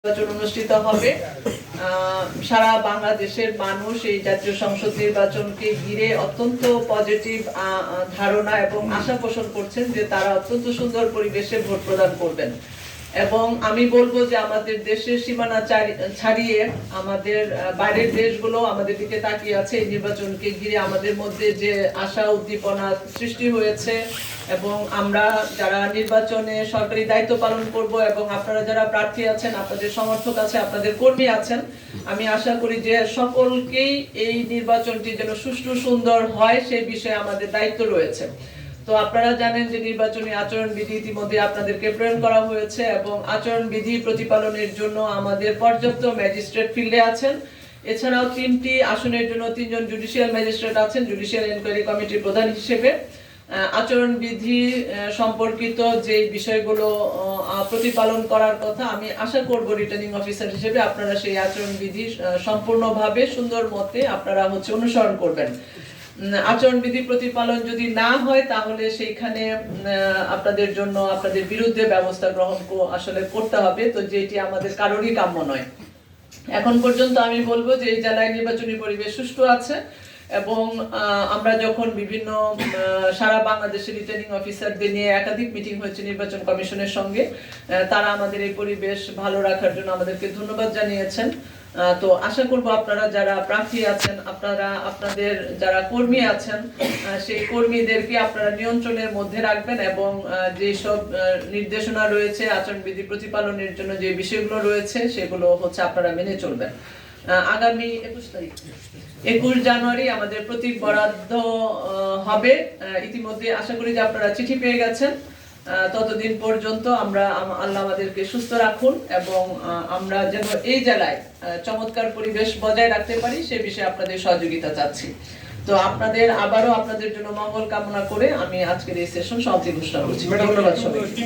নির্বাচন অনুষ্ঠিত হবে। সারা বাংলাদেশের মানুষ এই জাতীয় সংসদ নির্বাচনকে ঘিরে অত্যন্ত পজিটিভ ধারণা এবং আশা পোষণ করছেন যে তারা অত্যন্ত সুন্দর পরিবেশে ভোট প্রদান করবেন। এবং আমি বলবো যে আমাদের দেশের সীমানা ছাড়িয়ে আমাদের বাইরের দেশগুলো আমাদের দিকে তাকিয়ে আছে এই নির্বাচনকে ঘিরে। আমাদের মধ্যে যে আশা উদ্দীপনা সৃষ্টি হয়েছে এবং আমরা যারা নির্বাচনে সরকারি দায়িত্ব পালন করব এবং আপনারা যারা প্রার্থী আছেন, আপনাদের সমর্থক আছে, আপনাদের কর্মী আছেন, আমি আশা করি যে সকলকেই এই নির্বাচনটি যেন সুষ্ঠু সুন্দর হয় সেই বিষয়ে আমাদের দায়িত্ব রয়েছে। তো আপনারা জানেন যে নির্বাচনী আচরণবিধি ইতিমধ্যে আপনাদেরকে প্রেরণ করা হয়েছে এবং আচরণবিধি প্রতিপালনের জন্য আমাদের পর্যাপ্ত ম্যাজিস্ট্রেট ফিল্ডে আছেন। এছাড়াও 3টি আসনের জন্য 3 জন জুডিশিয়াল ম্যাজিস্ট্রেট আছেন জুডিশিয়াল এনকোয়ারি কমিটির প্রধান হিসেবে। আচরণবিধি সম্পর্কিত যে বিষয়গুলো প্রতিপালন করার কথা, আমি আশা করব রিটার্নিং অফিসার হিসেবে আপনারা সেই আচরণবিধি সম্পূর্ণভাবে সুন্দর মতে আপনারা অনুসরণ করবেন। আচরণবিধি প্রতিপালন যদি না হয় তাহলে সেইখানে আপনাদের জন্য আপনাদের বিরুদ্ধে ব্যবস্থা গ্রহণ আসলে করতে হবে, তো যেটি আমাদের কারোরই কাম্য নয়। এখন পর্যন্ত আমি বলবো যে এই জেলায় নির্বাচনী পরিবেশ সুষ্ঠু আছে এবং আমরা যখন বিভিন্ন সারা বাংলাদেশের রিটার্নিং অফিসারদের নিয়ে একাধিক মিটিং হয়েছে নির্বাচন কমিশনের সঙ্গে, তারা আমাদের এই পরিবেশ ভালো রাখার জন্য আমাদেরকে ধন্যবাদ জানিয়েছেন। তো আশা করব আপনারা যারা প্রার্থী আছেন, আপনারা আপনাদের যারা কর্মী আছেন সেই কর্মীদেরকে আপনারা নিয়ন্ত্রণের মধ্যে রাখবেন এবং যেসব নির্দেশনা রয়েছে আচরণবিধি প্রতিপালনের জন্য যে বিষয়গুলো রয়েছে সেগুলো আপনারা মেনে চলবেন। আগামী 21 জানুয়ারি আমাদের প্রতীক বরাদ্দ হবে। ইতিমধ্যে আশা করি যে আপনারা চিঠি পেয়ে গেছেন। ততদিন পর্যন্ত আমরা আল্লাহ আমাদেরকে সুস্থ রাখুন এবং আমরা যেন এই জেলায় চমৎকার পরিবেশ বজায় রাখতে পারি সে বিষয়ে আপনাদের সহযোগিতা চাচ্ছি। তো আবারও আপনাদের জন্য মঙ্গল কামনা করে আমি আজকের এই সেশন সমাপ্তি ঘোষণা করছি। ধন্যবাদ সবাইকে।